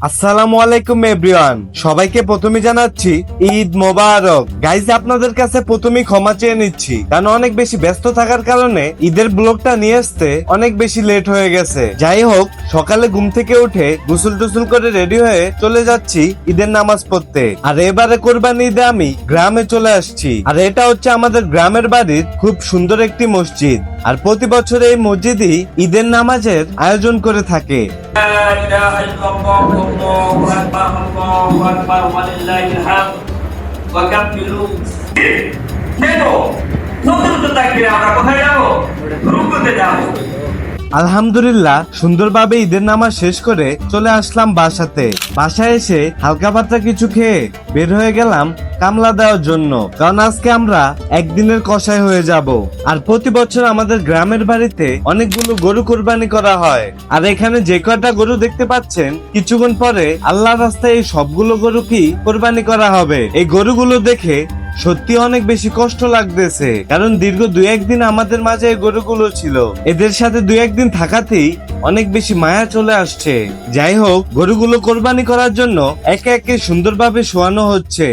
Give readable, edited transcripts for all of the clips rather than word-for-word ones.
আসসালামু আলাইকুম এভরিওয়ান, সবাইকে প্রথমে জানাচ্ছি ঈদ মোবারক। গাইজ, আপনাদের কাছে প্রথমেই ক্ষমা চেয়ে নিচ্ছি, কারণ অনেক বেশি ব্যস্ত থাকার কারণে ঈদের ব্লগটা নিয়ে আসতে অনেক বেশি লেট হয়ে গেছে। যাই হোক, সকালে ঘুম থেকে উঠে গোসল টোসল করে রেডি হয়ে চলে যাচ্ছি ঈদের নামাজ পড়তে। আর এবারে কোরবানি ঈদে আমি গ্রামে চলে আসছি। আর এটা হচ্ছে আমাদের গ্রামের বাড়ির খুব সুন্দর একটি মসজিদ। আর প্রতি বছর এই মসজিদই ঈদের নামাজের আয়োজন করে থাকে। لا إله إلا الله والله أكبر الله أكبر ولله الحمد وكبروا দেখো নতুন তাকবীরে আমরা কোথায় যাব? রুকুতে যাব। আলহামদুলিল্লাহ, সুন্দরভাবে ঈদের নামাজ শেষ করে চলে আসলাম বাসাতে। বাসায় এসে হালকা পাতলা কিছু খেয়ে বের হয়ে গেলাম কামলা দেওয়ার জন্য, কারণ আজকে আমরা একদিনের কষাই হয়ে যাব। আর প্রতি বছর আমাদের গ্রামের বাড়িতে অনেকগুলো গরু কোরবানি করা হয়। আর এখানে যে কয়টা গরু দেখতে পাচ্ছেন, কিছুক্ষণ পরে আল্লাহর রাস্তায় এই সবগুলো গরু কি কোরবানি করা হবে। এই গরুগুলো দেখে সত্যি অনেক বেশি কষ্ট লাগতেছে, কারণ দীর্ঘ 2-1 দিন আমাদের মাঝে এই গরুগুলো ছিল। এদের সাথে 2-1 দিন থাকাতেই অনেক বেশি মায়া চলে আসছে। যাই হোক, গরুগুলো কোরবানি করার জন্য একে একে সুন্দরভাবে শোয়ানো হচ্ছে।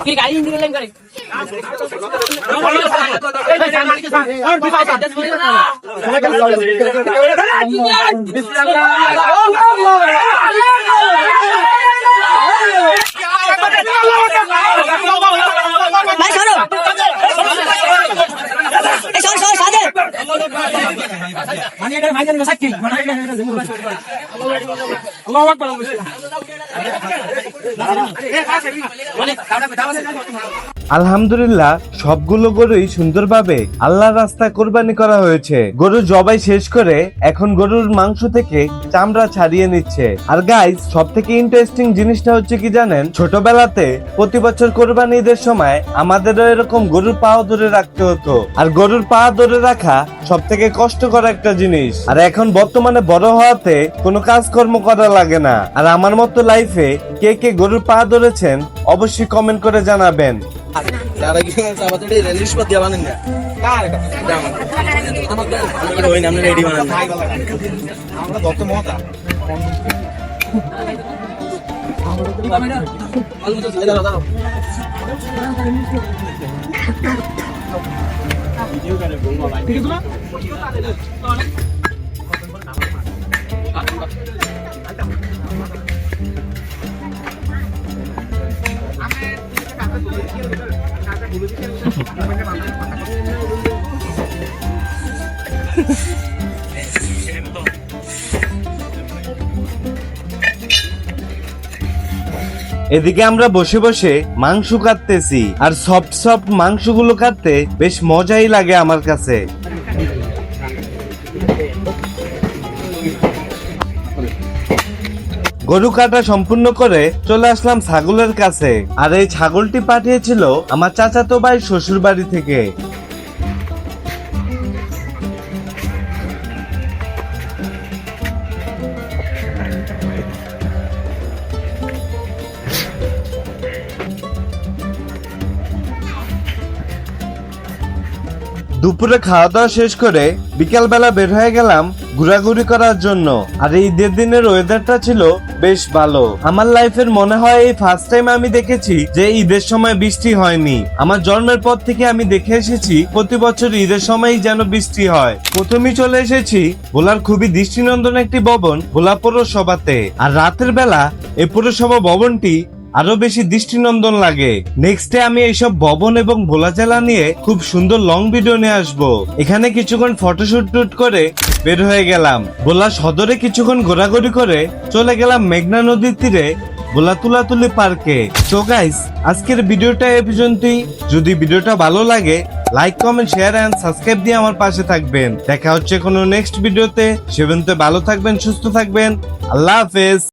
কি গাড়ি ইঞ্জিন লাইন করে আলহামদুলিল্লাহ, সবগুলো গরুই সুন্দরভাবে আল্লাহর রাস্তায় কোরবানি করা হয়েছে। গরু জবাই শেষ করে এখন গরুর মাংস থেকে চামড়া ছাড়িয়ে নিচ্ছে। আর গাইস, সব থেকে ইন্টারেস্টিং জিনিসটা হচ্ছে কি জানেন, ছোটবেলাতে প্রতি বছর কোরবানি ঈদের সময় আমাদেরও এরকম গরুর পা ধরে রাখতে হতো। আর গরুর পা ধরে রাখা সব থেকে কষ্টকর একটা জিনিস। আর এখন বর্তমানে বড় হওয়াতে কোনো কাজকর্ম করা লাগে না। আর আমার মতো লাইফে কে কে গরুর পা ধরেছেন অবশ্যই কমেন্ট করে জানাবেন। এদিকে আমরা বসে বসে মাংস কাটতেছি। আর সফট সফট মাংসগুলো কাটতে বেশ মজাই লাগে আমার কাছে। গরু কাটা সম্পূর্ণ করে চলে আসলাম ছাগলের কাছে। আর এই ছাগলটি পাঠিয়েছিল আমার চাচাতো ভাই শ্বশুর বাড়ি থেকে। দুপুরে খাওয়া দাওয়া শেষ করে বিকাল বেলা বের হয়ে গেলাম ঘোরাঘুরি করার জন্য। আর এই ঈদের দিনের ওয়েদারটা ছিল বেশ ভালো। আমার লাইফের মনে হয় এই ফার্স্ট টাইম আমি দেখেছি যে ঈদের সময় বৃষ্টি হয়নি। আমার জন্মের পর থেকে আমি দেখে এসেছি প্রতি বছর ঈদের সময়ই যেন বৃষ্টি হয়। প্রথমেই চলে এসেছি ভোলার খুবই দৃষ্টিনন্দন একটি ভবন, ভোলা পৌরসভাতে। আর রাতের বেলা এই পৌরসভা ভবনটি আরো বেশি দৃষ্টিনন্দন লাগে। নেক্সট ডে আমি এইসব ভবন এবং ভোলা জেলা নিয়ে খুব সুন্দর লং ভিডিও নিয়ে আসবো। এখানে কিছুক্ষণ ফটোশুট টুট করে বের হয়ে গেলাম। ভোলা সদরে কিছুক্ষণ ঘোরাঘুরি করে চলে গেলাম মেঘনা নদীর তীরে ভোলা তুলাতুলি পার্কে। সো গাইস, আজকের ভিডিওটা এই পর্যন্তই। যদি ভিডিওটা ভালো লাগে like comment share and subscribe দিয়ে আমার পাশে থাকবেন। দেখা হচ্ছে কোনো নেক্সট ভিডিওতে। সে পর্যন্ত ভালো থাকবেন, সুস্থ থাকবেন। আল্লাহ হাফেজ।